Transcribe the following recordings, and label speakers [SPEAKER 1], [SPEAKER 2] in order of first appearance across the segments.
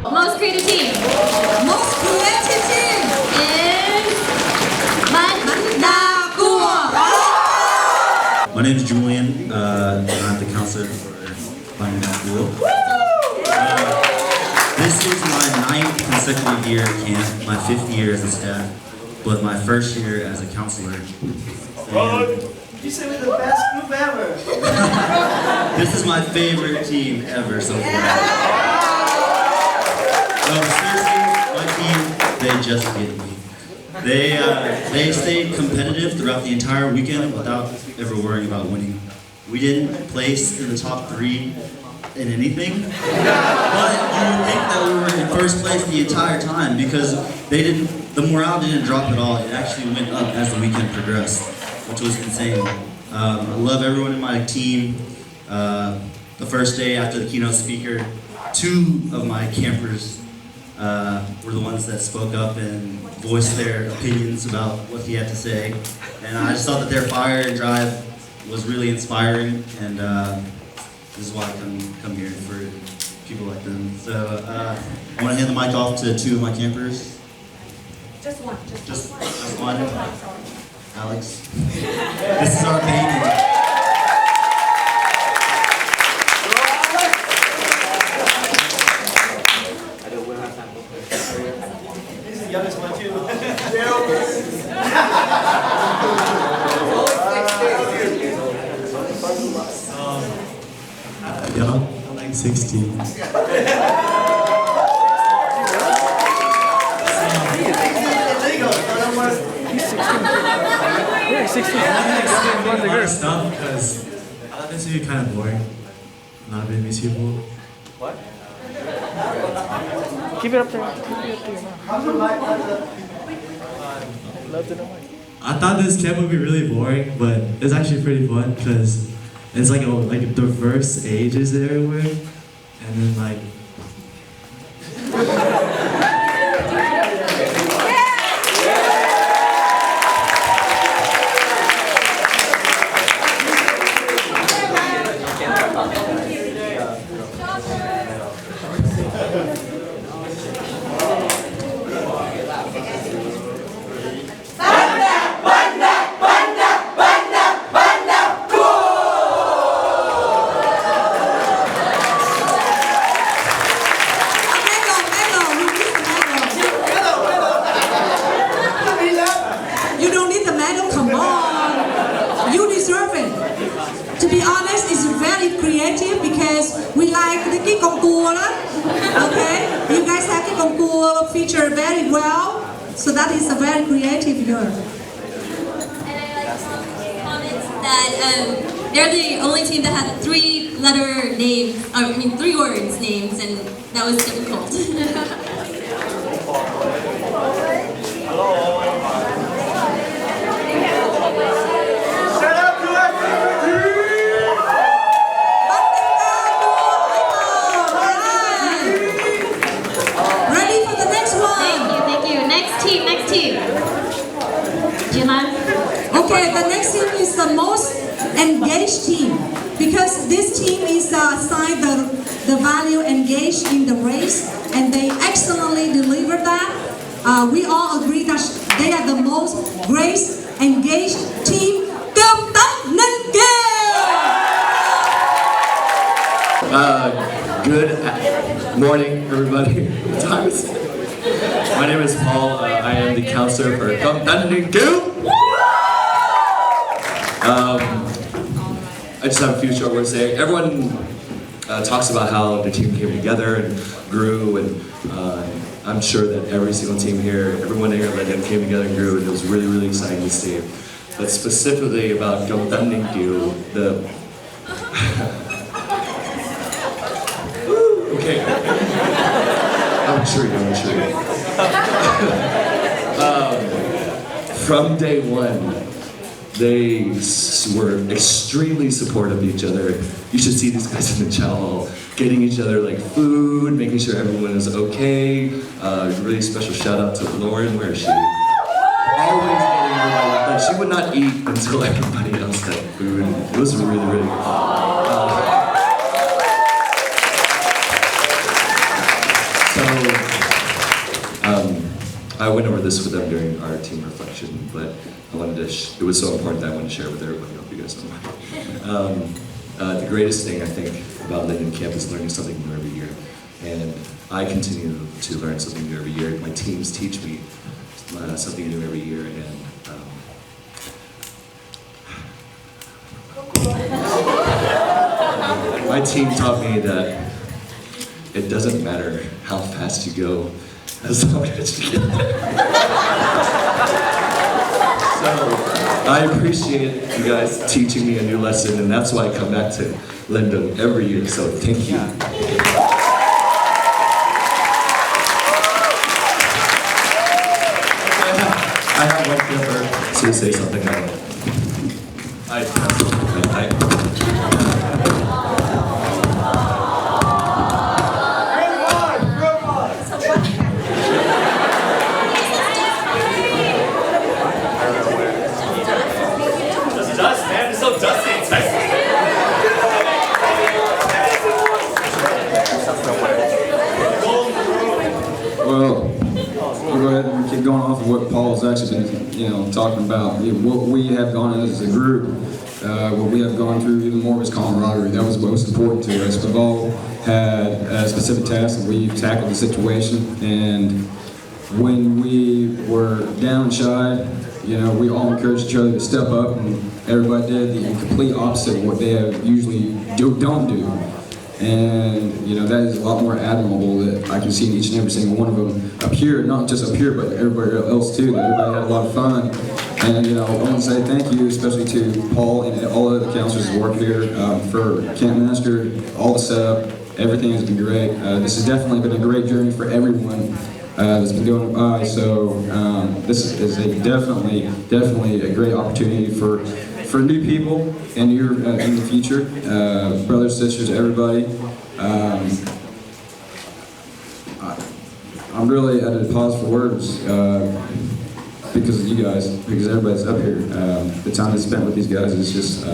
[SPEAKER 1] Most creative team.
[SPEAKER 2] Most creative team
[SPEAKER 1] is Mandakua.
[SPEAKER 3] My name is Julian. I'm the counselor for Mandakua. This is my 9th consecutive year at camp, my 5th year as a staff, but my first year as a counselor.
[SPEAKER 4] You said we're the best group ever.
[SPEAKER 3] This is my favorite team ever so far. Seriously, my team, they just get me. They stayed competitive throughout the entire weekend without ever worrying about winning. We didn't place in the top 3 in anything, but you would think that we were in first place the entire time because the morale didn't drop at all. It actually went up as the weekend progressed, which was insane. I love everyone in my team. The first day after the keynote speaker, 2 of my campers were the ones that spoke up and voiced their opinions about what he had to say. And I just thought that their fire and drive was really inspiring, and this is why I come here for people like them. So I want to hand the mic off to 2 of my campers.
[SPEAKER 2] Just one.
[SPEAKER 3] Just one. Alex. This is our baby.
[SPEAKER 4] This is the youngest one too.
[SPEAKER 5] Young, I'm like 16.
[SPEAKER 4] Yeah, 16.
[SPEAKER 5] A lot of stuff because I thought this would be kind of boring. Not really miss people.
[SPEAKER 4] What? Keep it up there.
[SPEAKER 5] I thought this camp would be really boring, but it's actually pretty fun because it's like diverse ages everywhere, and then like.
[SPEAKER 2] To be honest, it's very creative because we like the cái con cua đó. Okay, you guys have cái con cua feature very well, so that is a very creative year.
[SPEAKER 1] And I like comments that they're the only team that had 3-letter names, 3 words names, and that was difficult.
[SPEAKER 2] Okay, the next team is the most engaged team because this team is assigned the value engaged in the race, and they excellently deliver that. We all agree that they are the most grace engaged team.
[SPEAKER 6] Good morning, everybody. My name is Paul. I am the counselor for I just have a few short words to say. Everyone talks about how the team came together and grew, and I'm sure that every single team here, everyone here that came together and grew, and it was really, really exciting to see. But specifically about the okay. I'm sure you. From day one, they were extremely supportive of each other. You should see these guys in the chow hall, getting each other like food, making sure everyone is okay. Really special shout out to Lauren. Where is she? Always getting everybody. Like she would not eat until everybody else had food. It was really, really good. So I went over this with them during our team reflection, but I wanted to. It was so important that I wanted to share it with everybody. I hope you guys don't mind. The greatest thing I think about Linden Camp is learning something new every year, and I continue to learn something new every year. My teams teach me something new every year, and my team taught me that it doesn't matter how fast you go, as long as you get there. So I appreciate you guys teaching me a new lesson, and that's why I come back to Linden every year. So thank you. I have one camper to say something.
[SPEAKER 4] Dust, man. It's so dusty in Texas.
[SPEAKER 7] Well, we'll go ahead and keep going off of what Paul's actually been, talking about. What we have gone as a group, what we have gone through even more is camaraderie. That was most important to us. We've all had a specific task and we've tackled the situation. And when we were down and shy, we all encouraged each other to step up, and everybody did the complete opposite of what they usually don't do. And that is a lot more admirable that I can see in each and every single one of them up here, not just up here, but everybody else too. That everybody had a lot of fun. And I want to say thank you, especially to Paul and all the other counselors who work here, for Camp Master, all the setup, everything has been great. This has definitely been a great journey for everyone that's been going by. So this is definitely a great opportunity for new people in the future, brothers, sisters, everybody. I'm really at a pause for words because of you guys, because everybody's up here. The time that's spent with these guys is just.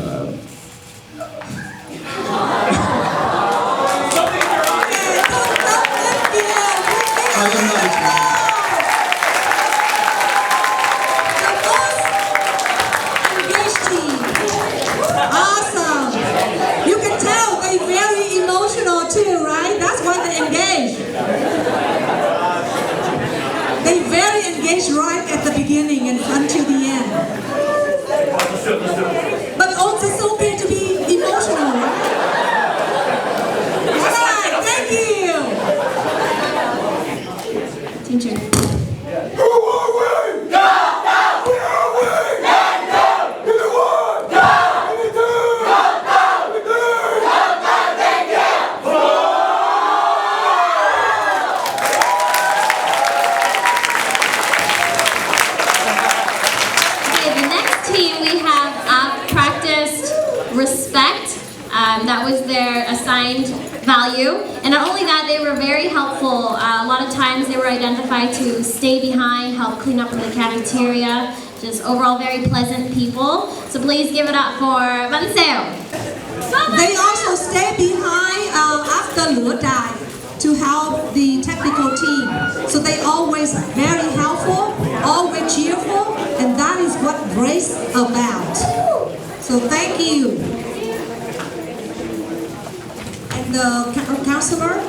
[SPEAKER 2] Right at the beginning and until the end. But also it's okay to be emotional, right? All right, thank you. Teacher. Who are we? God, we are we. God, in the one. God, in the two. God, in the three. God, thank you.
[SPEAKER 1] Respect, that was their assigned value, and not only that, they were very helpful. A lot of times they were identified to stay behind, help clean up in the cafeteria, just overall very pleasant people. So please give it up for Vanseo.
[SPEAKER 2] They also stay behind after Lửa Đài to help the technical team. So they always very helpful, always cheerful, and that is what Grace about. So thank you. And the counselor?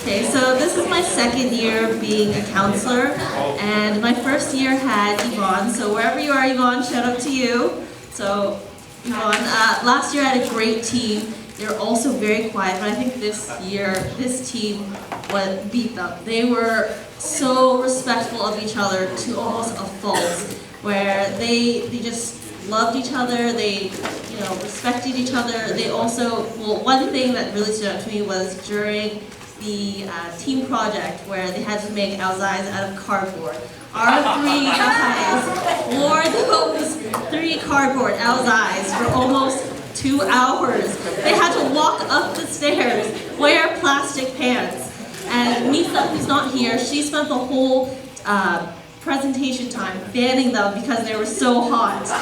[SPEAKER 8] Okay, so this is my second year being a counselor, and my first year had Yvonne. So wherever you are, Yvonne, shout out to you. So Yvonne, last year I had a great team. They were also very quiet, but I think this year, this team beat them. They were so respectful of each other to almost a fault, where they just loved each other, they respected each other. They also, one thing that really stood out to me was during the team project where they had to make alzais out of cardboard. Our three guys wore those 3 cardboard alzais for almost 2 hours. They had to walk up the stairs, wear plastic pants. And Misa, who's not here, she spent the whole presentation time, fanning them because they were so hot. So, I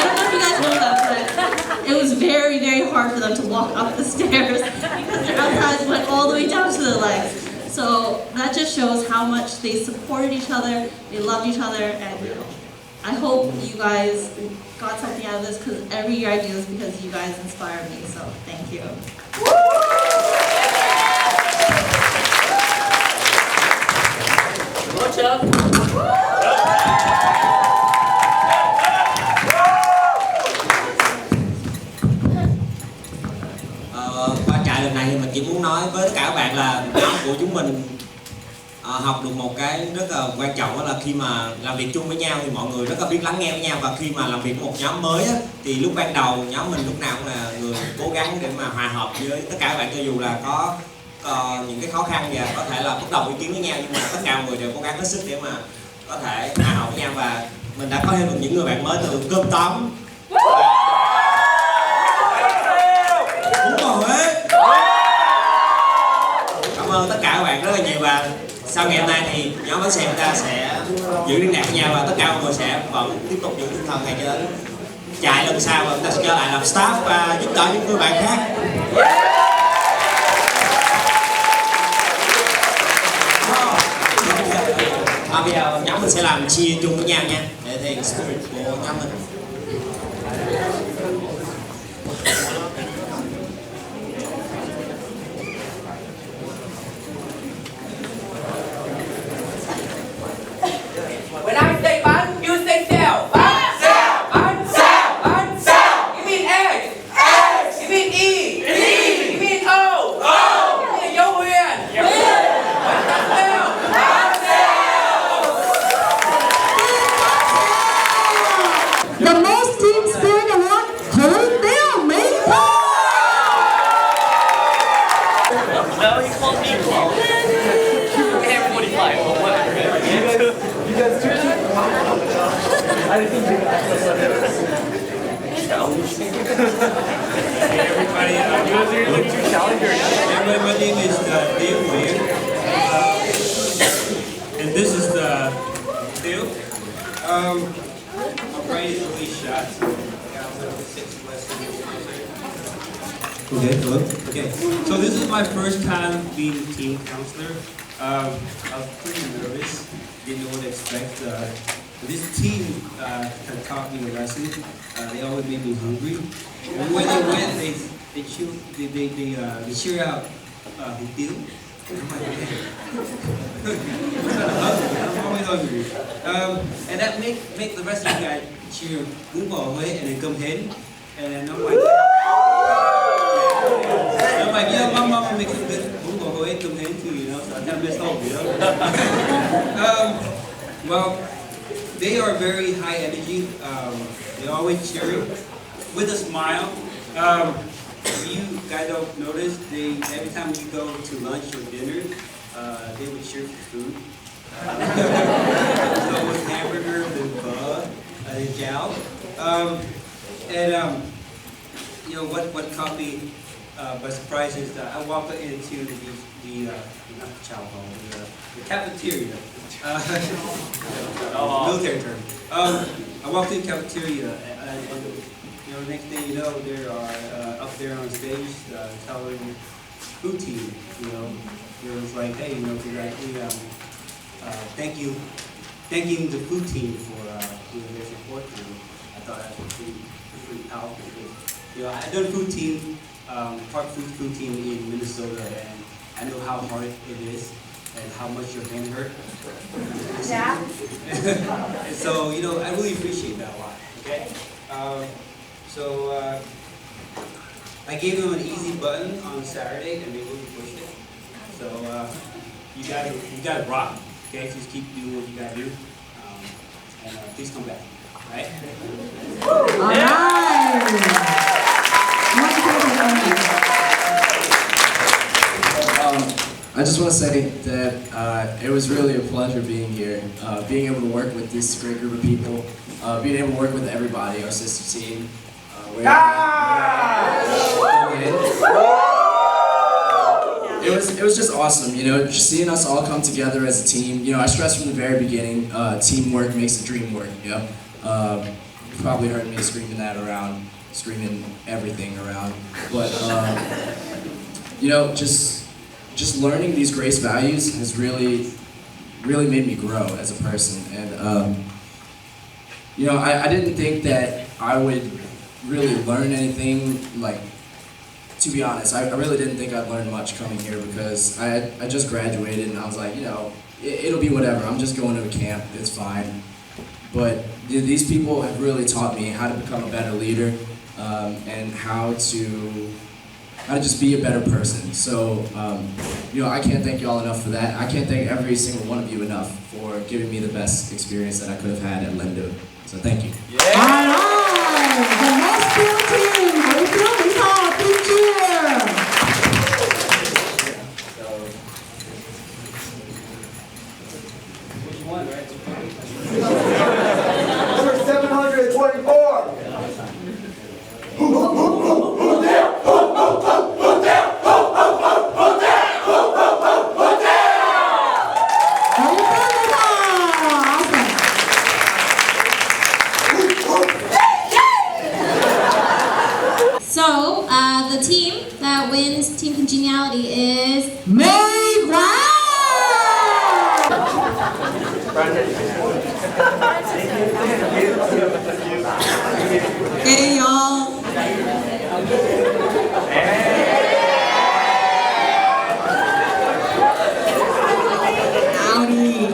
[SPEAKER 8] don't know if you guys know that, but it was very, very hard for them to walk up the stairs because their outsides went all the way down to their legs. So that just shows how much they supported each other, they loved each other, and I hope you guys got something out of this, because every year I do this because you guys inspire me, so thank you.
[SPEAKER 9] Qua trại lần này thì mình chỉ muốn nói với tất cả các bạn là nhóm của chúng mình học được một cái rất là quan trọng, đó là khi mà làm việc chung với nhau thì mọi người rất là biết lắng nghe với nhau, và khi mà làm việc với một nhóm mới á, thì lúc ban đầu nhóm mình lúc nào cũng là người cố gắng để mà hòa hợp với tất cả các bạn, cho dù là có những cái khó khăn và có thể là bất đồng ý kiến với nhau, nhưng mà tất cả mọi người đều cố gắng hết sức để mà có thể hòa hợp với nhau, và mình đã có thêm được những người bạn mới từ cơm tấm, bún bò Huế. Cảm ơn tất cả các bạn rất là nhiều, và sau ngày hôm nay thì nhóm bánh xe chúng ta sẽ giữ liên lạc với nhau, và tất cả mọi người sẽ vẫn tiếp tục giữ tinh thần này cho đến chạy lần sau, và chúng ta sẽ trở lại làm staff và giúp đỡ những người bạn khác. Bây giờ nhóm mình sẽ làm chia chung với nhau nha, để thể hiện spirit của nhóm mình.
[SPEAKER 10] When I say bun, you say sell. Bun, sell. Bun, sell. Bun, sell. You mean eggs. Eggs. You mean E. E. You mean O. O. You mean Yo Huyền. Huyền. Bun, sell. Bun, sell.
[SPEAKER 2] The most team spirit award, Hotel Maker.
[SPEAKER 4] No, he called me close. We have 45, but whatever. You guys too? I didn't think you guys Hey everybody, you guys are like two challengers.
[SPEAKER 11] Everybody, my name is Dave Wade. And this is the Dale. I'm ready to release shots. Okay, hello. Okay, so this is my first time being team counselor. I was pretty nervous, didn't know what to expect. This team had taught me a lesson. They always made me hungry. And when they went, they cheer out Hotel. I'm always hungry. And that make the rest of you guys cheer bún bò Huế and then come ahead. And I'm like, yeah, my mama makes a good bún bò Huế come ahead too, you know, so I kind of miss home, you know. Well, they are very high energy. They always cheering with a smile. You guys don't notice, every time you go to lunch or dinner, they would cheer for food. So with hamburgers and pho and jiao. You know what caught me by surprise is that I walked into the not the chow hall, the cafeteria. Military term. I walked in the cafeteria, and you know, next thing you know, they are up there on stage telling food team, you know, it was like, hey, you know, thanking the food team for their support. And I thought that was pretty powerful. You know, I done food team, park food team in Minnesota, and I know how hard it is and how much your hand hurt. Yeah. And so, you know, I really appreciate that a lot. Okay. I gave them an easy button on Saturday, and they really pushed it. So you gotta rock. Okay, just keep doing what you gotta do, and please come back. All right.
[SPEAKER 2] All right.
[SPEAKER 12] I just want to say that it was really a pleasure being here, being able to work with this great group of people, being able to work with everybody, our sister team. It was just awesome, you know, just seeing us all come together as a team. You know, I stressed from the very beginning, teamwork makes the dream work, you know. You probably heard me screaming that around, screaming everything around. But, you know, just learning these grace values has really made me grow as a person. And, you know, I didn't think that I would really learn anything, like, to be honest, I really didn't think I'd learn much coming here because I just graduated and I was like, you know, it'll be whatever. I'm just going to a camp. It's fine. But these people have really taught me how to become a better leader and how to just be a better person. So, you know, I can't thank y'all enough for that. I can't thank every single one of you enough for giving me the best experience that I could have had at Lindo. So thank you.
[SPEAKER 2] Yeah. All right, the next field team. Thank you.
[SPEAKER 10] Number 724.
[SPEAKER 1] So, the team that wins Team Congeniality is
[SPEAKER 2] May Guan! Hey, y'all. Howdy.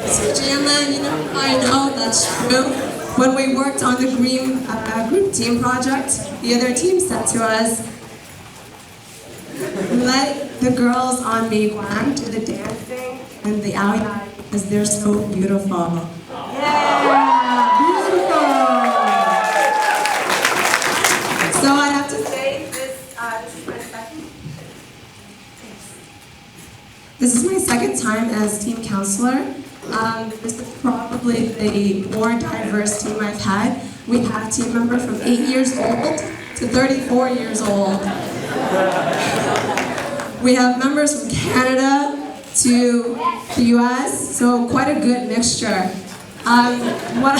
[SPEAKER 2] So, Jalen, you know, I know that's true. When we worked on the group team project, the other team said to us, let the girls on Meiguan do the dancing and the Aoyai because they're so beautiful. Yeah, beautiful. So I have to say this is my second time as team counselor. This is probably the more diverse team I've had. We have team members from 8 years old to 34 years old. We have members from Canada to the US, so quite a good mixture. What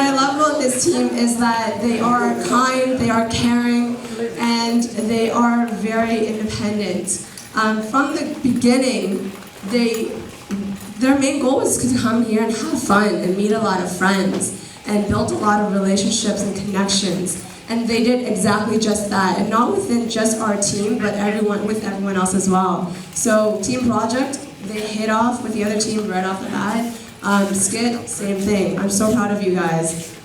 [SPEAKER 2] I love about this team is that they are kind, they are caring, and they are very independent. From the beginning, their main goal was to come here and have fun and meet a lot of friends and build a lot of relationships and connections. And they did exactly just that, and not within just our team, but with everyone else as well. So Team Project, they hit off with the other team right off the bat. Skid, same thing. I'm so proud of you guys.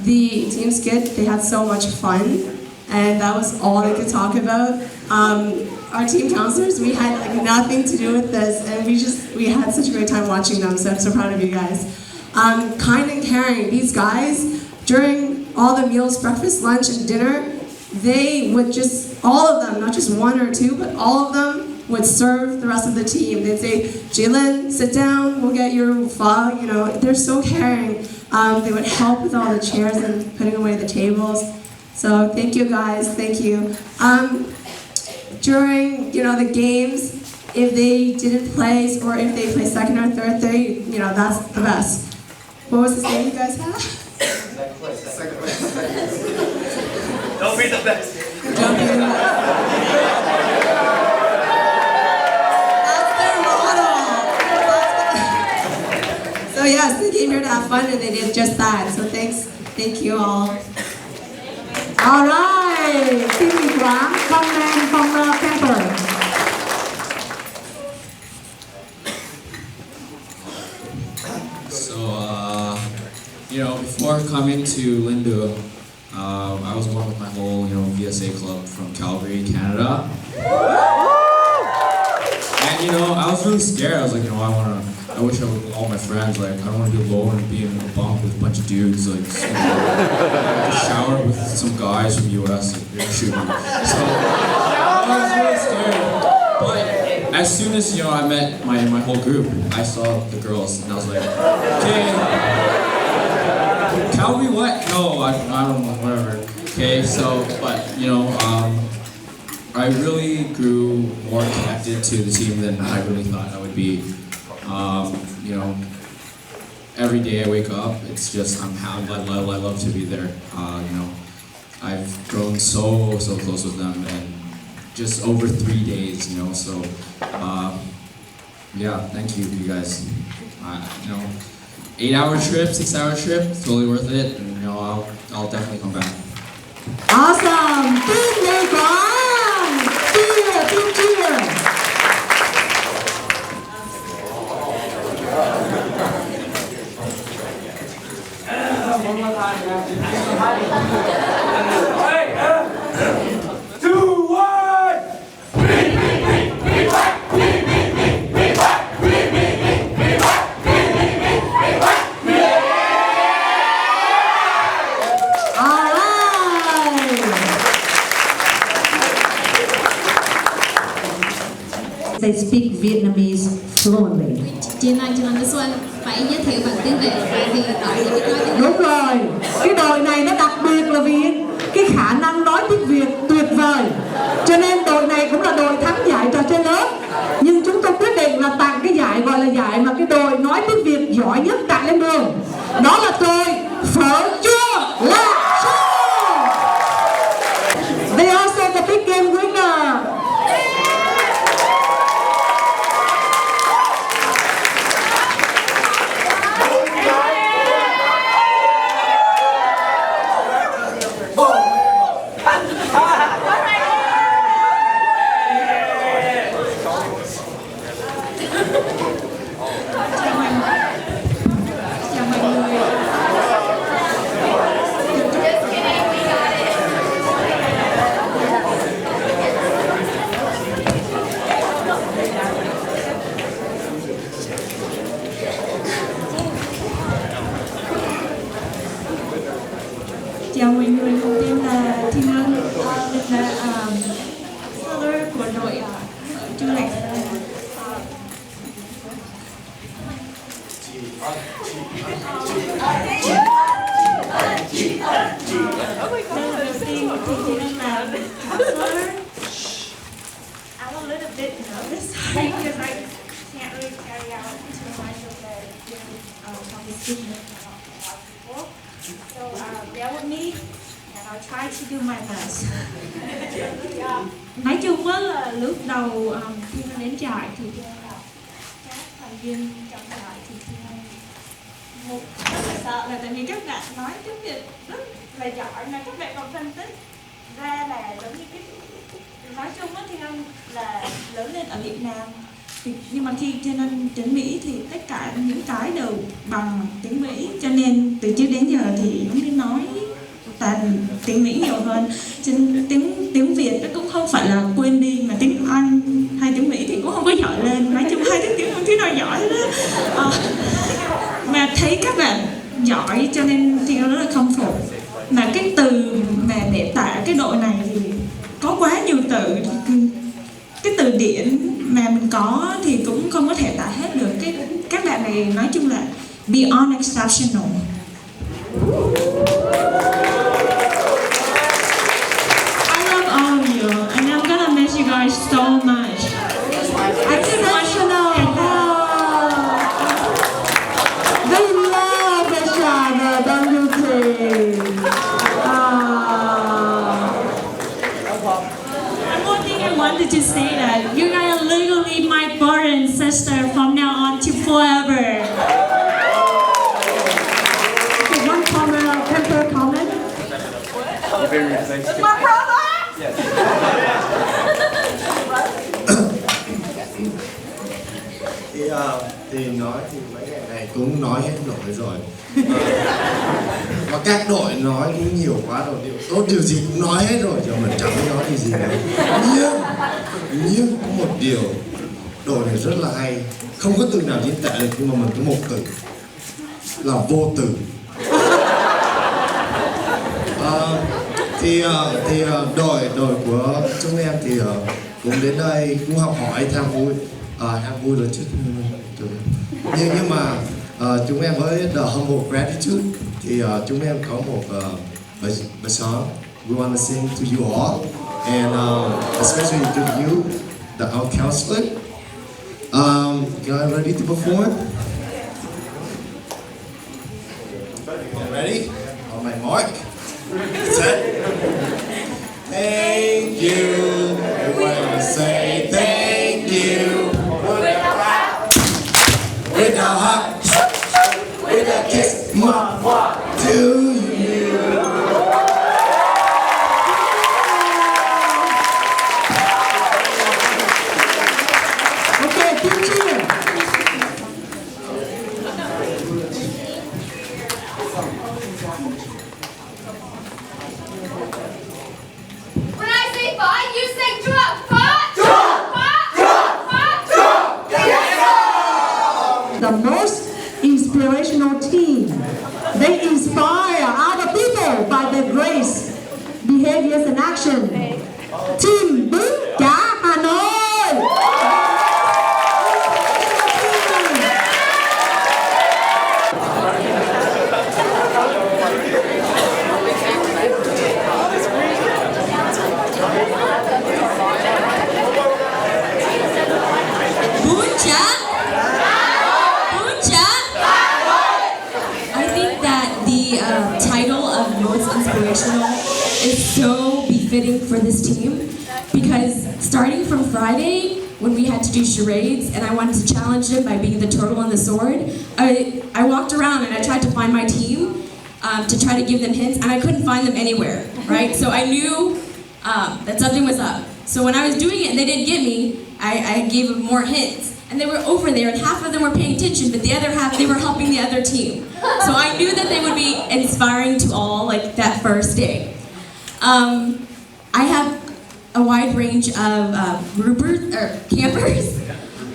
[SPEAKER 2] The Team Skid, they had so much fun, and that was all they could talk about. Our team counselors, we had like nothing to do with this, and we had such a great time watching them, so I'm so proud of you guys. Kind and caring, these guys, during all the meals, breakfast, lunch, and dinner, they would just, all of them, not just one or two, but all of them would serve the rest of the team. They'd say, Jalen, sit down, we'll get your pho, you know, they're so caring. They would help with all the chairs and putting away the tables. So thank you guys, thank you. During, you know, the games, if they didn't place or if they placed second or third, you know, that's the best. What was the name you guys had?
[SPEAKER 10] Second place. Don't be the best.
[SPEAKER 2] Don't be the best. That's their motto. So yes, they came here to have fun and they did just that. So thank you all. All right, Team Meiguan, Khanh from Panther.
[SPEAKER 13] So, you know, before coming to Lindo, I was going with my whole, you know, VSA club from Calgary, Canada. And, you know, I was really scared. I was like, you know, I wish I was with all my friends. Like, I don't want to be alone and be in a bunk with a bunch of dudes. Like, just shower with some guys from the US. Like, they're gonna shoot me. So, I was really scared. But as soon as, you know, I met my whole group, I saw the girls and I was like, okay. Calvary what? No, I don't know, whatever. Okay, so, but, you know, I really grew more connected to the team than I really thought I would be. You know, every day I wake up, it's just, I love to be there. You know, I've grown so close with them, and just over 3 days, you know, so, yeah, thank you guys. You know, 8-hour trip, 6-hour trip, totally worth it, and, you know, I'll definitely come back.
[SPEAKER 2] Awesome! Team Lê Quang! Team cheer! They speak Vietnamese fluently.
[SPEAKER 1] Chị Lan this one phải giới thiệu bằng tiếng Việt tại vì đội này biết nói tiếng Việt.
[SPEAKER 2] Đúng rồi, cái đội này nó đặc biệt là vì cái khả năng nói tiếng Việt tuyệt vời. Cho nên đội này cũng là đội thắng giải trò chơi lớn. Nhưng chúng tôi quyết định là tặng cái giải gọi là giải mà cái đội nói tiếng Việt giỏi nhất tặng lên đường. Đó là đội Phở Chua Lạc Sơn. They also the big game winner.
[SPEAKER 14] Chào mọi người, đầu tiên là Thiên Ân, mình là follower của đội Chu Lạc. Đây là đầu tiên thì Thiên Ân là follower. I'm a little bit nervous because I can't really carry out too much of the competition. So bear with me and I'll try to do my best. Nói chung á là lúc đầu khi mà đến trại thì các thành viên trong trại thì một rất là sợ là tại vì các bạn nói tiếng Việt rất là giỏi mà các bạn còn phân tích ra là giống như cái nói chung á thì anh là lớn lên ở Việt Nam nhưng mà khi trên anh đến Mỹ thì tất cả những cái đều bằng tiếng Mỹ, cho nên từ trước đến giờ thì giống như nói toàn tiếng Mỹ nhiều hơn, cho nên tiếng Việt nó cũng không phải là quên đi, mà tiếng Anh hay tiếng Mỹ thì cũng không có giỏi lên. Nói chung hai tiếng không thứ nào giỏi đó. Mà thấy các bạn giỏi cho nên thì nó rất là khâm phục. Mà cái từ mà để tả cái đội này thì có quá nhiều từ, cái từ điển mà mình có thì cũng không có thể tả hết được. Các bạn này nói chung là beyond exceptional. I love all of you and I'm gonna miss you guys so much.
[SPEAKER 2] Exceptional. They love each other, don't you think?
[SPEAKER 14] One thing I wanted to say that you guys are literally my brother and sister from now on to forever.
[SPEAKER 2] Okay, one comment, temporary comment.
[SPEAKER 10] My brother!
[SPEAKER 15] Thì nói thì mấy ngày này cũng nói hết nổi rồi. Mà các đội nói cũng nhiều quá rồi, điều gì cũng nói hết rồi, chứ mình chẳng nói điều gì cả. Nhưng có một điều, đội này rất là hay, không có từ nào diễn tả được, nhưng mà mình có một từ là vô từ. Đội của chúng em thì cũng đến đây cũng học hỏi tham vui rồi chứ nhưng mà Chúng em với The Humble Gratitude thì chúng em có một bài song we want to sing to you all and especially to you, our counselor. Y'all ready to perform? Ready? On my mark. Set. Thank you. We want to say thank you. With a hug, with a kiss, to you.
[SPEAKER 2] Okay, team cheer.
[SPEAKER 10] When I say fight, you say drop. Fight.
[SPEAKER 2] The most inspirational team. They inspire other people by their grace, behaviors and action. Team Bui Cả Hà Nội.
[SPEAKER 16] I think that the title of most inspirational is so befitting for this team because starting from Friday when we had to do charades and I wanted to challenge them by being the turtle and the sword, I walked around and I tried to find my team to try to give them hints and I couldn't find them anywhere, right? So I knew that something was up. So when I was doing it and they didn't get me, I gave them more hints. And they were over there, and half of them were paying attention, but the other half, they were helping the other team. So I knew that they would be inspiring to all, like that first day. I have a wide range of campers,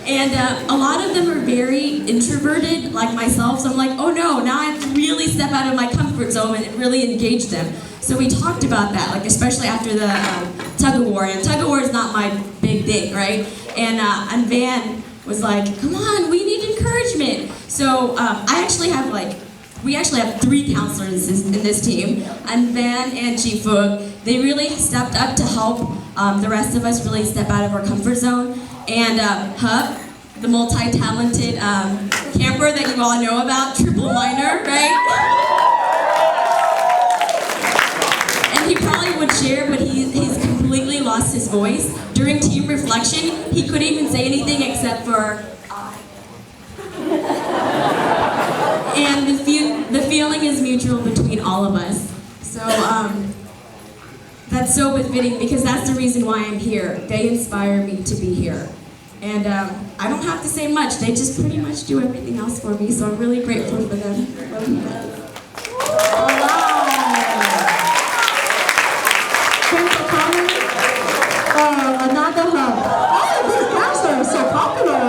[SPEAKER 16] and a lot of them are very introverted, like myself. So I'm like, oh no, now I have to really step out of my comfort zone and really engage them. So we talked about that, like especially after the tug of war. And tug of war is not my big thing, right? And Van was like, come on, we need encouragement. So we actually have 3 counselors in this team, and Van and Chi-Fook, they really stepped up to help the rest of us really step out of our comfort zone. And Hup, the multi-talented camper that you all know about, triple minor, right? And he probably would share, but he's completely lost his voice. During team reflection, he couldn't even say anything except for and the feeling is mutual between all of us. So that's so befitting because that's the reason why I'm here. They inspire me to be here. And I don't have to say much. They just pretty much do everything else for me. So I'm really grateful for them. Love you guys.
[SPEAKER 2] All right. Thanks for coming. Another hub. Oh, these counselors are so popular.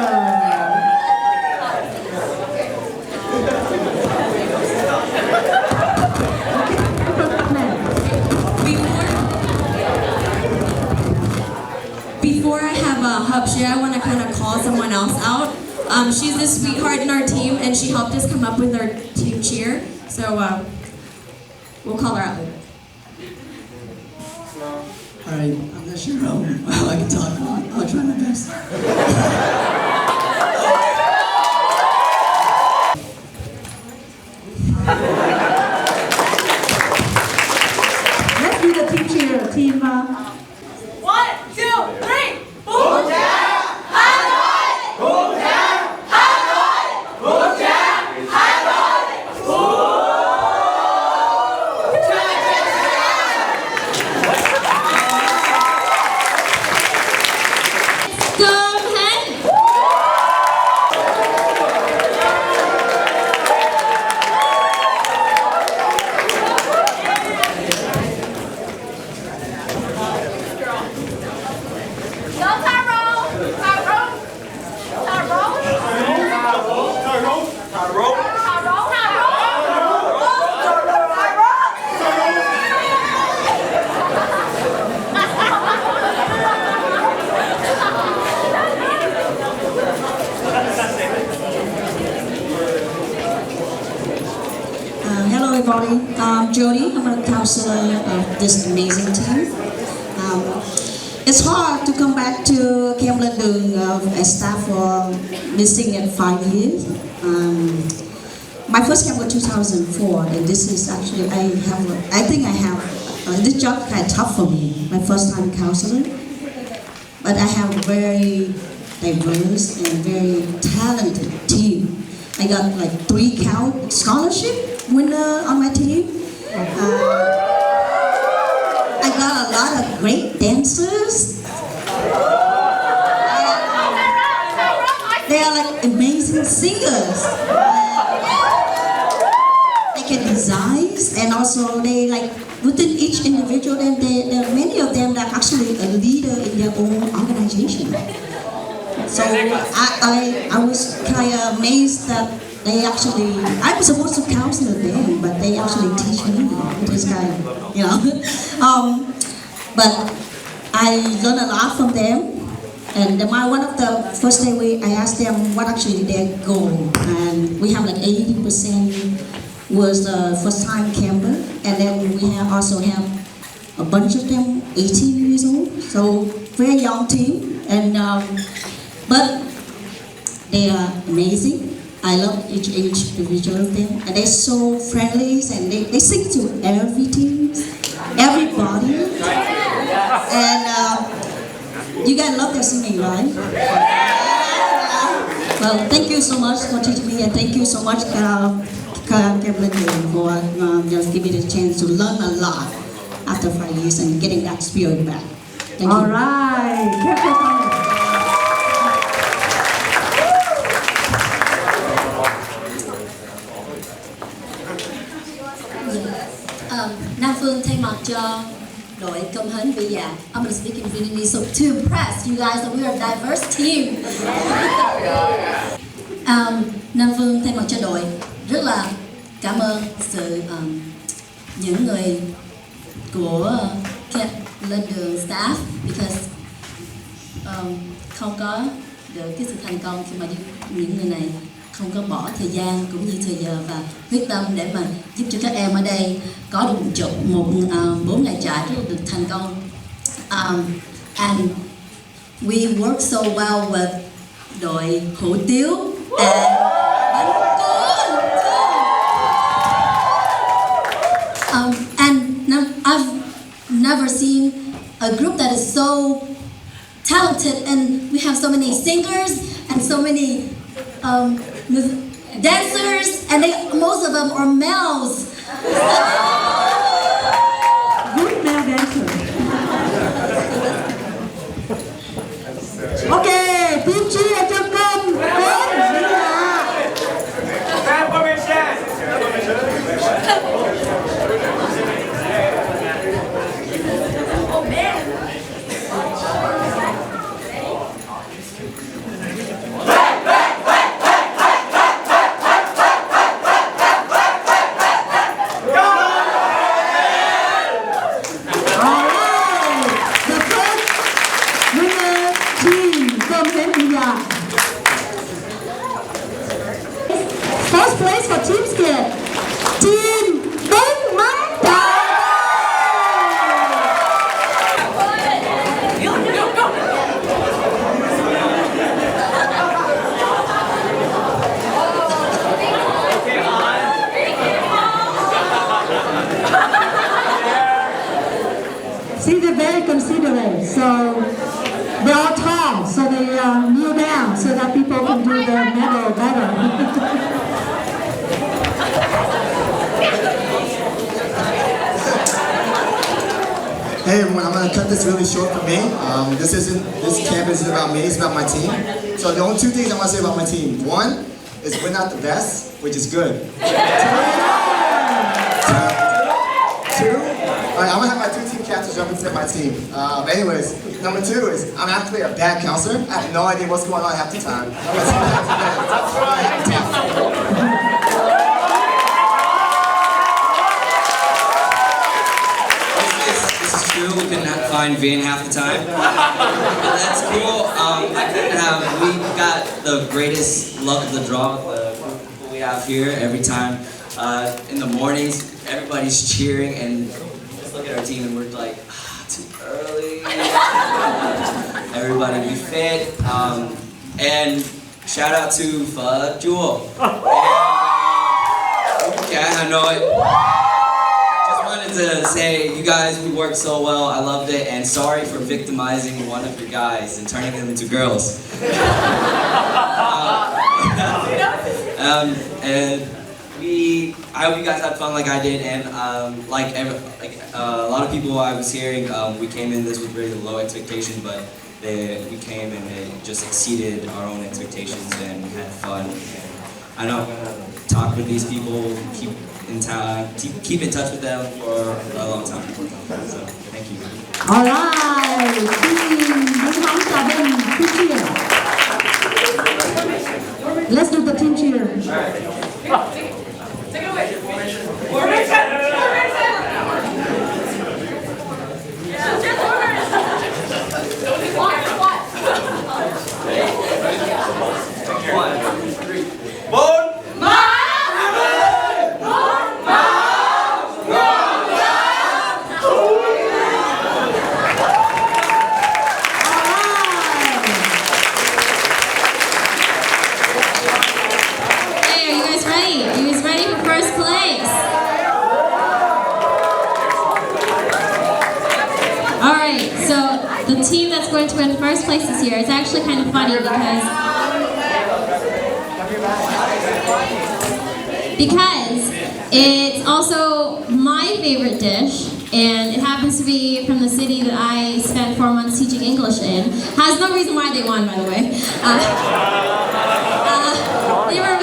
[SPEAKER 16] Before I have a hub share, I want to kind of call someone else out. She's a sweetheart in our team, and she helped us come up with our team cheer. So we'll call her out later.
[SPEAKER 17] Alright, I'm not sure how I can talk. I'll try my best.
[SPEAKER 2] Let's do the team cheer. Team.
[SPEAKER 10] 1, 2, 3. Bui Cả Hà Nội. Bui Cả Hà Nội. Bui Cả Hà Nội.
[SPEAKER 17] everybody. I'm Jody. I'm a counselor of this amazing team. It's hard to come back to Camp Lên Đường as staff for missing it 5 years. My first camp was 2004, and this is actually this job kind of tough for me. My first time counselor, but I have a very diverse and very talented team. I got like 3 scholarship winner on my team. I got a lot of great dancers. They are like amazing singers. They can design, and also they like within each individual, and many of them are actually a leader in their own organization. So I was kind of amazed that they actually, I'm supposed to counsel them, but they actually teach me. It was kind of, but I learned a lot from them. And one of the first day I asked them what actually their goal, and we have like 80% was first time camper, and then we also have a bunch of them 18 years old, so very young team, and but they are amazing. I love each individual of them, and they're so friendly, and they sing to everybody, and you guys love their singing, right? Well, thank you so much for teaching me, and thank you so much, Camp Lên Đường, for just giving me the chance to learn a lot after 5 years and getting that spirit back. Thank you.
[SPEAKER 2] All right.
[SPEAKER 18] Nam Phương thay mặt cho đội Công Hến Vĩ Dạ. I'm gonna speak in Vietnamese so to impress you guys that we are a diverse team. Nam Phương thay mặt cho đội rất là cảm ơn những người của Camp Lên Đường staff, because không có được cái sự thành công khi mà những người này không có bỏ thời gian cũng như thời giờ và quyết tâm để mà giúp cho các em ở đây có được một 4 ngày trại rất là được thành công. And we work so well with đội hủ tiếu and bánh cuốn. And I've never seen a group that is so talented, and we have so many singers and so many dancers, and most of them are males.
[SPEAKER 2] Good male dancer. Okay, team cheer cho Công. First place for Team Skid, Team Bánh Mắm Đà. See, they're very considerate, so they're all tall, so they kneel down so that people can do the medal better.
[SPEAKER 15] Hey everyone, I'm gonna cut this really short for me. This camp isn't about me, it's about my team. So the only 2 things I want to say about my team. 1 is we're not the best, which is good. 2, alright, I'm gonna have my 2 team captains represent my team. Anyways, number 2 is I'm actually a bad counselor. I have no idea what's going on half the time.
[SPEAKER 19] We couldn't find Vin half the time. But that's cool. We got the greatest luck of the draw with the group we have. have here every time. In the mornings, everybody's cheering, and just look at our team, and we're like, too early. Everybody be fit. And shout out to Phở Chua. Hà Nội. Just wanted to say, you guys, we worked so well. I loved it, and sorry for victimizing one of your guys and turning them into girls. And I hope you guys had fun like I did, and a lot of people I was hearing, we came in this with really low expectations, but we came and it just exceeded our own expectations and had fun. And I know I'm gonna talk with these people, keep in touch with them for a long time. So thank you.
[SPEAKER 2] Alright, team cheer. Let's do the team cheer.
[SPEAKER 10] Take it away.
[SPEAKER 1] The team that's going to win first place this year, it's actually kind of funny because it's also my favorite dish, and it happens to be from the city that I spent 4 months teaching English in. Has no reason why they won, by the way. They were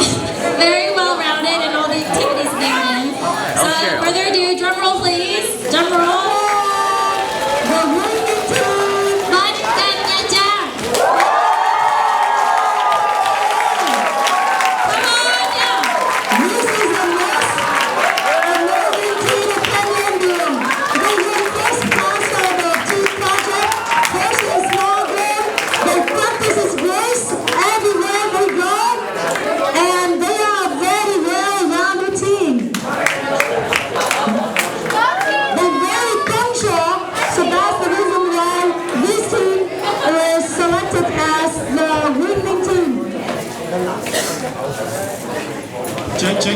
[SPEAKER 1] very well-rounded in all the activities that they were in. So without further ado, drum roll please. Drum roll.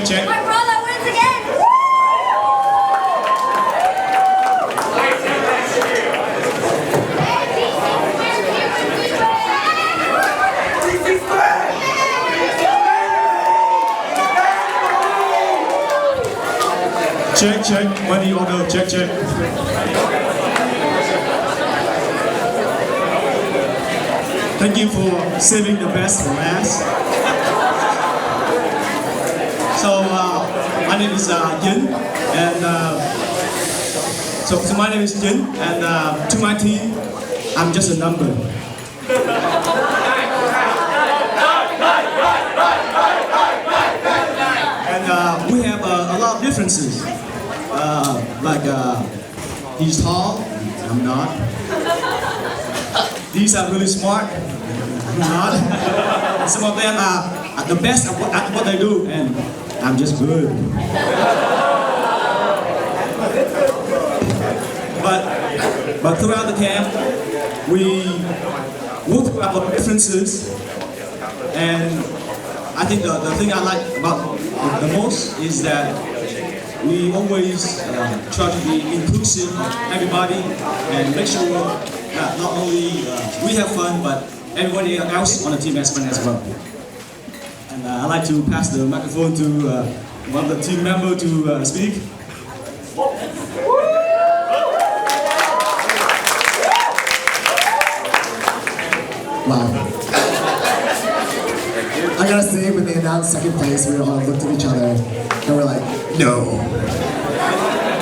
[SPEAKER 10] Check.
[SPEAKER 14] My brother wins again!
[SPEAKER 10] Check. Money order. Check. Thank you for saving the best for last. So my name is Yin, and so my name is Yin, and to my team, I'm just a number. And we have a lot of differences. He's tall, I'm not. These are really smart, I'm not. Some of them are the best at what they do, and I'm just good. But throughout the camp, we work through our differences, and I think the thing I like about the most is that we always try to be inclusive of everybody and make sure that not only we have fun, but everybody else on the team has fun as well. And I'd like to pass the microphone to one of the team members to speak.
[SPEAKER 20] Wow. I gotta say, when they announced second place, we all looked at each other and we're like, no.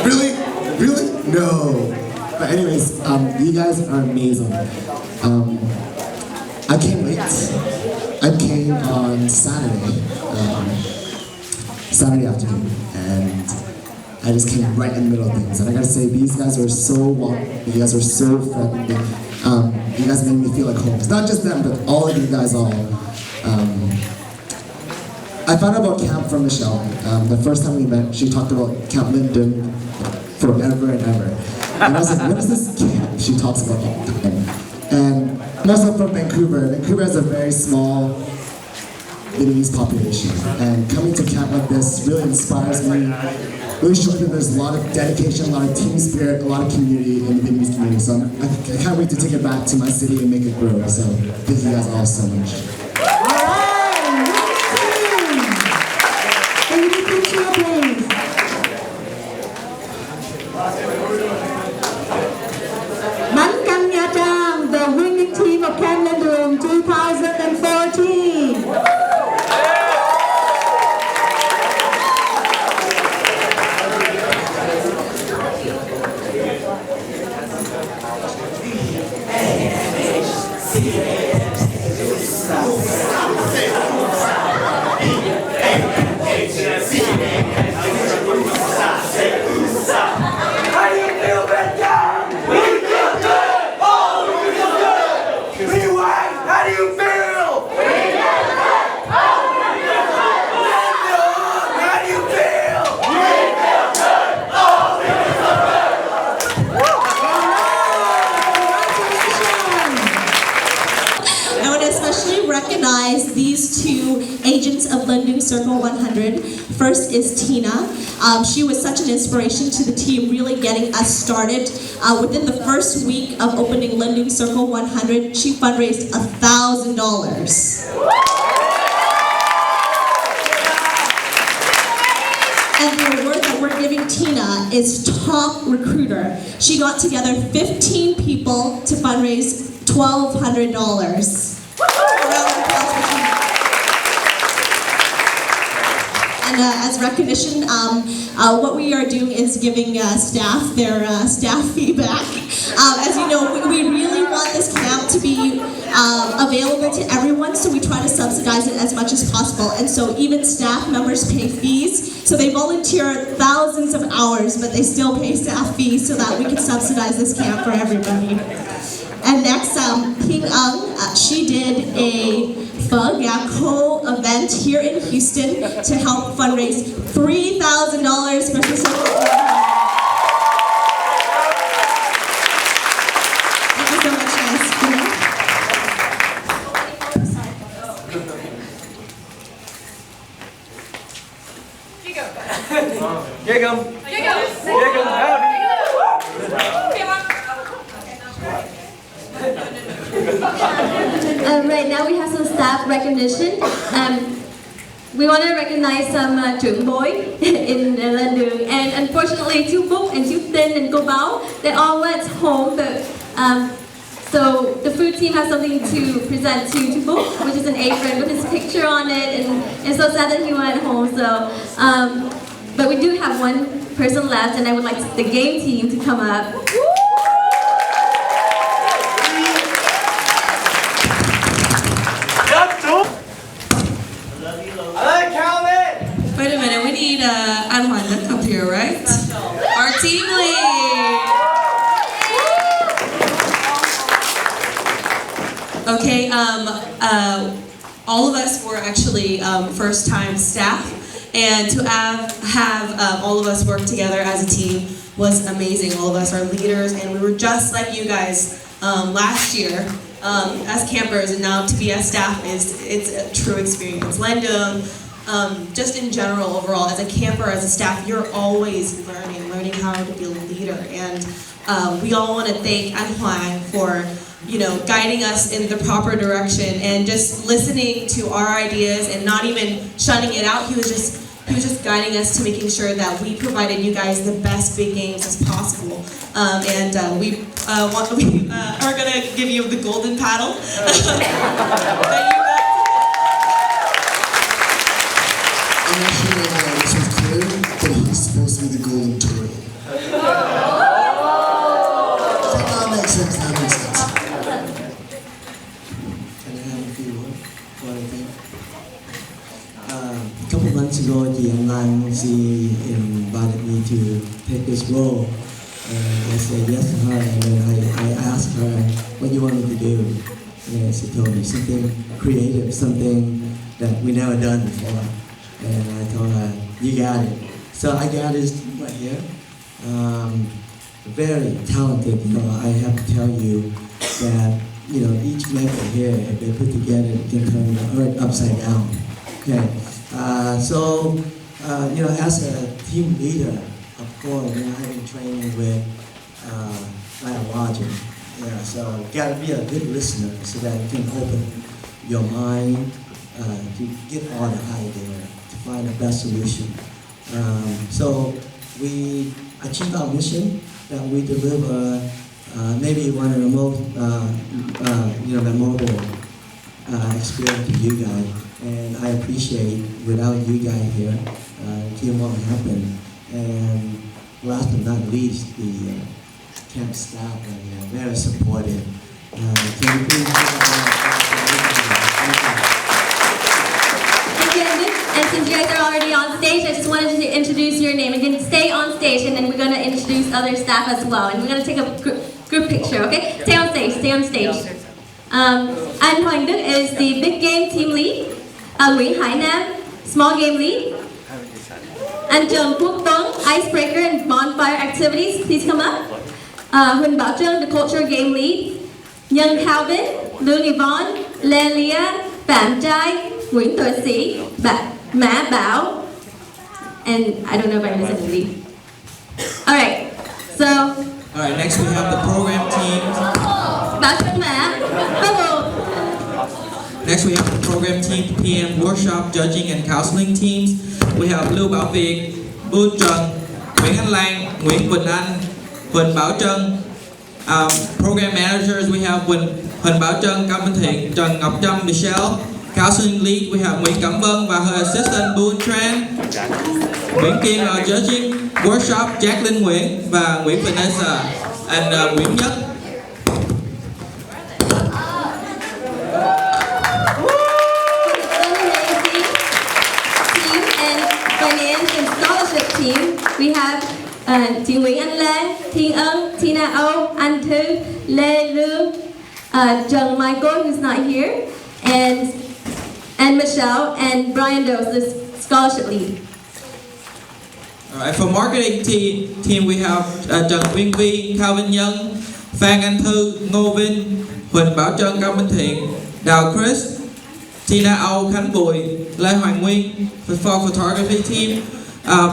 [SPEAKER 20] Really? No. But anyways, you guys are amazing. I came late. I came on Saturday afternoon, and I just came right in the middle of things. And I gotta say, these guys were so welcoming. You guys were so friendly. You guys made me feel like home. It's not just them, but all of you guys all. I found out about camp from Michelle. The first time we met, she talked about Camp Linden forever and ever. And I was like, what is this camp she talks about all the time? And I'm also from Vancouver. Vancouver has a very small Vietnamese population. And coming to camp like this really inspires me. Really shows me there's a lot of dedication, a lot of team spirit, a lot of community in the Vietnamese community. So I can't wait to take it back to my city and make it grow. So thank you guys all so much.
[SPEAKER 2] Bánh canh Nha Trang, the winning team of Camp Linden 2014.
[SPEAKER 10] How do you feel, Benja? We feel good! Oh, we feel good! Rewind! How do you feel? We feel good! Oh, we feel good! How do you feel? We feel good! Oh, we feel good!
[SPEAKER 8] I want to especially recognize these two agents of Lending Circle 100. First is Tina. She was such an inspiration to the team, really getting us started. Within the first week of opening Lending Circle 100, she fundraised $1,000. And the award that we're giving Tina is Top Recruiter. She got together 15 people to fundraise $1,200. And as recognition, what we are doing is giving staff their staff feedback. As you know, we really want this camp to be available to everyone, so we try to subsidize it as much as possible. And so even staff members pay fees. So they volunteer thousands of hours, but they still pay staff fees so that we can subsidize this camp for everybody. And next, Ping Ang, she did a Phug Yakho event here in Houston to help fundraise $3,000 for social. Thank you so much, guys.
[SPEAKER 1] Right now we have some staff recognition. We want to recognize some trưởng bối in Lên Đường, and unfortunately Chú Phúc and Chú Tinh and Cô Bao, they all went home, but so the food team has something to present to Chú Phúc, which is an apron with his picture on it, and it's so sad that he went home. So, but we do have one person left, and I would like the game team to come up.
[SPEAKER 21] Wait a minute, we need An Hoan Duc up here, right? Our team lead. Okay, all of us were actually first-time staff, and to have all of us work together as a team was amazing. All of us are leaders, and we were just like you guys last year as campers, and now to be as staff it's a true experience. Lendung, just in general, overall, as a camper, as a staff, you're always learning how to be a leader. And we all want to thank An Hoan for, guiding us in the proper direction and just listening to our ideas and not even shutting it out. He was just guiding us to making sure that we provided you guys the best big games as possible. We are gonna give you the golden paddle.
[SPEAKER 20] I'm not sure this was clear, but he's supposed to be the golden turtle. So that makes sense, Can I have a few words? What do you think?
[SPEAKER 22] A couple months ago, the online she invited me to take this role. And I said yes to her, and then I asked her, what do you want me to do? And she told me something creative, something that we never done before. And I told her, you got it. So I got this team right here. Very talented, I have to tell you that, each member here, if they put together, it can turn the earth upside down. Okay. As a team leader, of course, I've been training with dialogic. So you gotta be a good listener so that you can open your mind to get all the ideas, to find the best solution. So we achieve our mission that we deliver maybe one of the most memorable experience to you guys. And I appreciate without you guys here, it won't happen. And last but not least, the camp staff are very supportive. Can you please
[SPEAKER 1] And since you guys are already on stage, I just wanted to introduce your name. And then stay on stage, and then we're going to introduce other staff as well. And we're going to take a group picture, okay? Stay on stage, stay on stage. Anh Hoàng Đức is the big game team lead. Nguyễn Hải Nam, small game lead. Anh Trần Quốc Tuấn, icebreaker and bonfire activities, please come up. Huỳnh Bảo Trân, the culture game lead. Nhân Calvin, Lương Yvonne, Lê Lia, Phạm Trai, Nguyễn Tuệ Sĩ, Mã Bảo, and I don't know if I missed anybody. Alright, so.
[SPEAKER 3] Alright, next we have the program team.
[SPEAKER 1] Bảo Trân Mã, hello.
[SPEAKER 3] Next we have the program team, PM workshop, judging and counseling teams. We have Lưu Bảo Việt, Bùn Trần, Nguyễn Anh Lan, Nguyễn Quỳnh Anh, Huỳnh Bảo Trân. Program managers, we have Huỳnh Bảo Trân, Cao Minh Thiện, Trần Ngọc Trâm, Michelle. Counseling lead, we have Nguyễn Cẩm Vân và her assistant Bùn Tran. Nguyễn Kim, judging workshop, Jacqueline Nguyễn và Nguyễn Vanessa and Nguyễn Nhất.
[SPEAKER 1] Finance and scholarship team, we have chị Nguyễn Anh Lê, Thiên Ân, Tina Âu, Anh Thư, Lê Lương, Trần Michael, who's not here, and Michelle and Brian Dose, the scholarship lead.
[SPEAKER 3] Alright, for marketing team we have Trần Uyên Vi, Calvin Nhân, Phan Anh Thư, Ngô Vinh, Huỳnh Bảo Trân, Cao Minh Thiện, Đào Chris, Tina Âu, Khanh Bui, Lê Hoàng Nguyên. For photography team,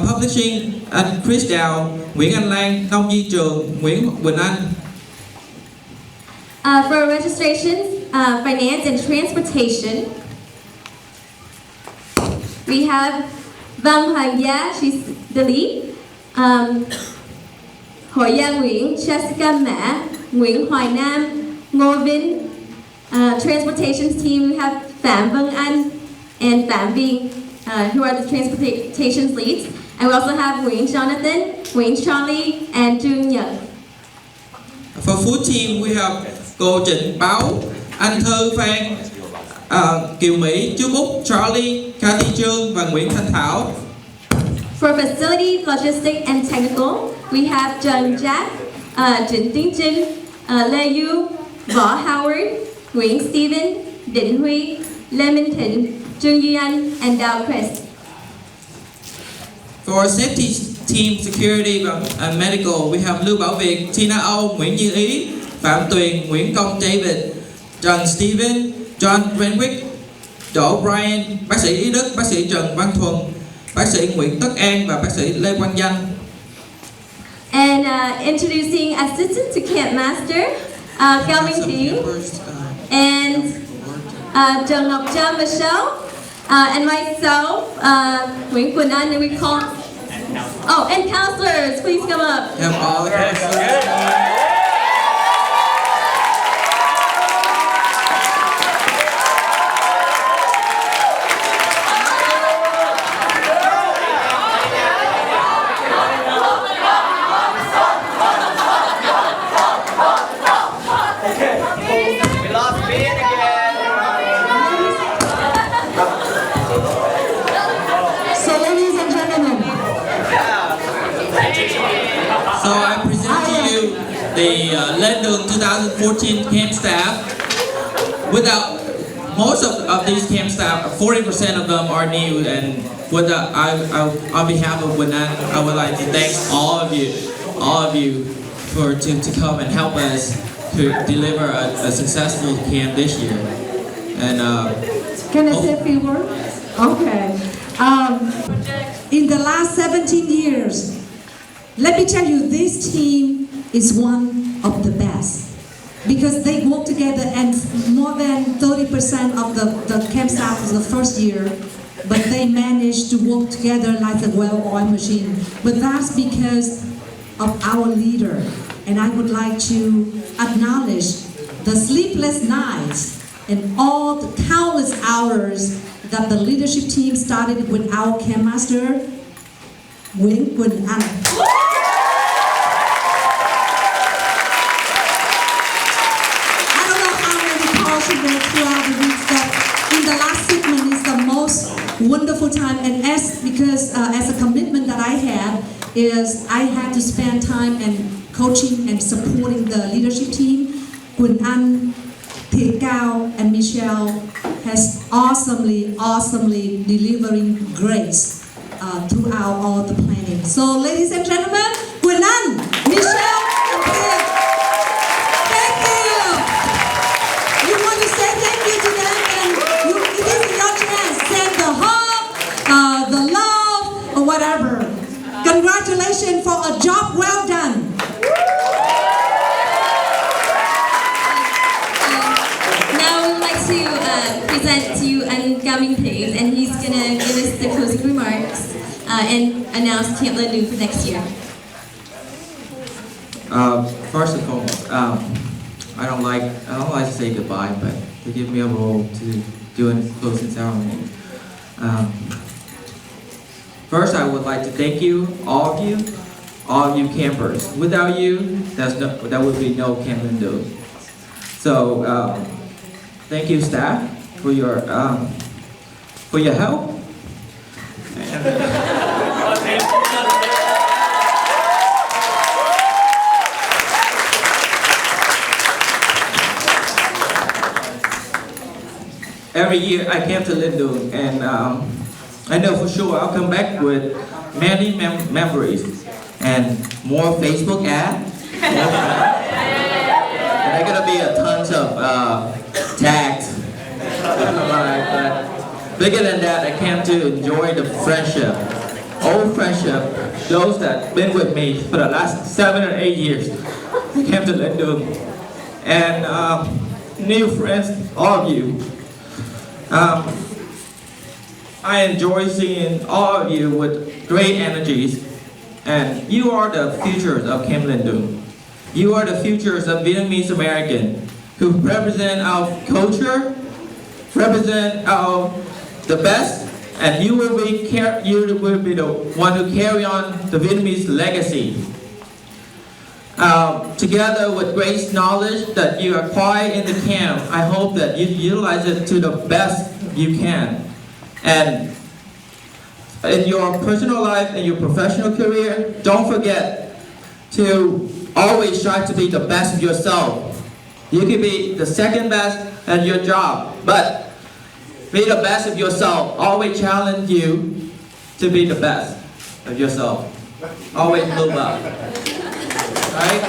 [SPEAKER 3] publishing and Chris Đào, Nguyễn Anh Lan, Nông Di Trường, Nguyễn Quỳnh Anh.
[SPEAKER 1] For registrations, finance and transportation, we have Văn Hoàng Gia, she's the lead. Hội Gia Nguyễn, Jessica Mã, Nguyễn Hoài Nam, Ngô Vinh. Transportation team, we have Phạm Vân Anh and Phạm Vinh, who are the transportation leads. And we also have Nguyễn Jonathan, Nguyễn Charlie, and Trương Nhật.
[SPEAKER 3] For food team, we have cô Trịnh Báo, Anh Thư Phan, Kiều Mỹ, Chú Bút, Charlie, Cathy Trương và Nguyễn Thanh Thảo.
[SPEAKER 1] For facility, logistics, and technical, we have Trần Jack, Trịnh Tiến Trinh, Lê Du, Võ Howard, Nguyễn Steven, Định Huy, Lê Minh Thịnh, Trương Duy Anh, and Đào Chris.
[SPEAKER 3] For our safety team, security and medical, we have Lưu Bảo Việt, Tina Âu, Nguyễn Như Ý, Phạm Tuyền, Nguyễn Công David, Trần Steven, John Renwick, Đỗ Brian, bác sĩ Ý Đức, bác sĩ Trần Văn Thuần, bác sĩ Nguyễn Tất An và bác sĩ Lê Quang Danh.
[SPEAKER 1] And introducing assistant to camp master, Cao Minh Thí, and Trần Ngọc Trâm, Michelle, and myself, Nguyễn Quỳnh Anh, and we call. Oh, and counselors, please come up.
[SPEAKER 3] Have all the counselors. So I present to you the LD2014 camp staff. Without most of these camp staff, 40% of them are new, and on behalf of Winan, I would like to thank all of you to come and help us to deliver a successful camp this year. And
[SPEAKER 2] can I say a few words? Okay. In the last 17 years, let me tell you, this team is one of the best. Because they work together, and more than 30% of the camp staff was the first year, but they managed to work together like a well-oiled machine. But that's because of our leader. And I would like to acknowledge the sleepless nights and all the countless hours that the leadership team started with our camp master, Nguyễn Quỳnh Anh. Throughout the weeks, but in the last segment is the most wonderful time, and as a commitment that I had is I had to spend time and coaching and supporting the leadership team. Quỳnh Anh, Thị Cao, and Michelle has awesomely delivering grace throughout all the planning. So, ladies and gentlemen, Quỳnh Anh, Michelle, and Thị. Whatever. Congratulations for a job well done.
[SPEAKER 16] Now we would like to present to you Anh Page, and he's going to give us the closing remarks and announce Camp Lindu for next year.
[SPEAKER 3] First of all, I don't like to say goodbye, but to give me a role to do a closing ceremony. First, I would like to thank you, all of you campers. Without you, there would be no Camp Lindu. So, thank you, staff, for your help. Every year I came to Lindu, and I know for sure I'll come back with many memories and more Facebook ads. And there are gonna be a tons of tags. But bigger than that, I came to enjoy the friendship, old friendship, those that been with me for the last 7 or 8 years. I came to Lindu, and new friends, all of you. I enjoy seeing all of you with great energies, and you are the futures of Camp Lindu. You are the futures of Vietnamese American who represent our culture, represent the best, and you will be the one who carry on the Vietnamese legacy. Together with great knowledge that you acquire in the camp, I hope that you utilize it to the best you can. And in your personal life and your professional career, don't forget to always try to be the best of yourself. You can be the second best at your job, but be the best of yourself. Always challenge you to be the best of yourself. Always move up. Right?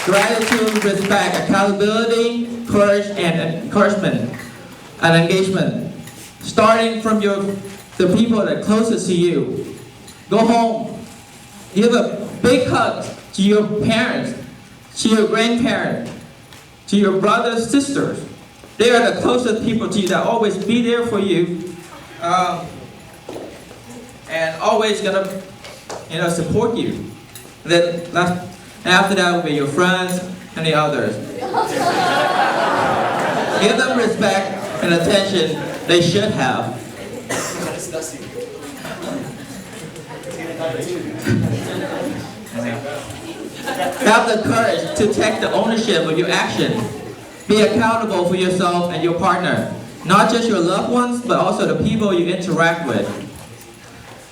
[SPEAKER 3] Gratitude, respect, accountability, courage, and encouragement, and engagement. Starting from the people that are closest to you. Go home. Give a big hug to your parents, to your grandparents, to your brothers, sisters. They are the closest people to you that always be there for you, and always gonna, support you. Then after that will be your friends and the others. Give them respect and attention they should have. Have the courage to take the ownership of your action. Be accountable for yourself and your partner. Not just your loved ones, but also the people you interact with.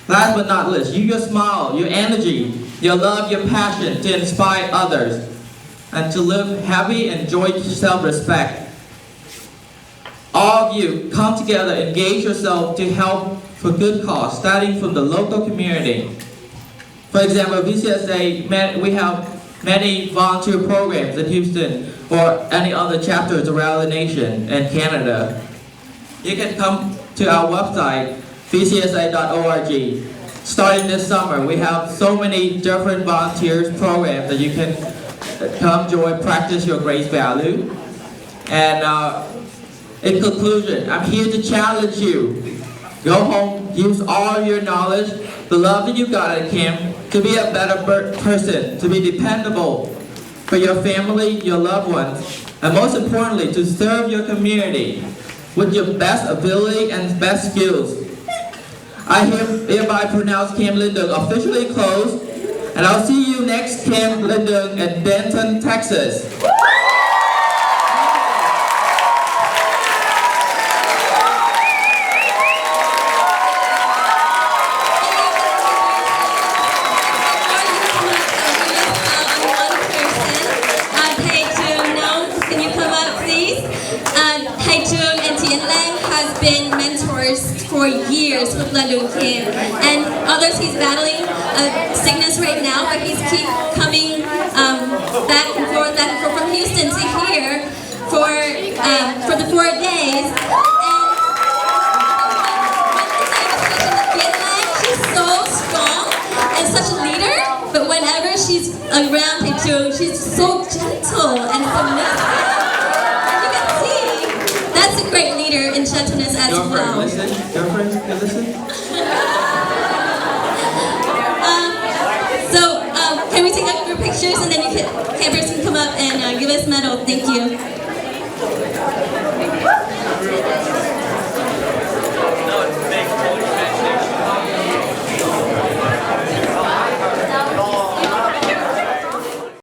[SPEAKER 3] Last but not least, use your smile, your energy, your love, your passion to inspire others and to live happy and enjoy self-respect. all of you come together, engage yourself to help for good cause, starting from the local community. For example, VCSA, we have many volunteer programs in Houston or any other chapters around the nation and Canada. You can come to our website, vcsa.org. Starting this summer, we have so many different volunteers programs that you can come join, practice your grace value. And in conclusion, I'm here to challenge you. Go home, use all your knowledge, the love that you got at camp, to be a better person, to be dependable for your family, your loved ones, and most importantly, to serve your community with your best ability and best skills. I hereby pronounce Camp Lindung officially closed, and I'll see you next Camp Lindung in Denton, Texas.
[SPEAKER 16] Been mentors for years with Lindung Camp, and others he's battling a sickness right now, but he's keep coming back and forth from Houston to here for the 4 days. And she's so strong and such a leader, but whenever she's around Taechung, she's so gentle and submissive. That's a great leader in gentleness as well.
[SPEAKER 3] Listen. Girlfriend, you listen.
[SPEAKER 16] Can we take a group pictures and then campers can come up and give us medal? Thank you.
[SPEAKER 4] No, it's big.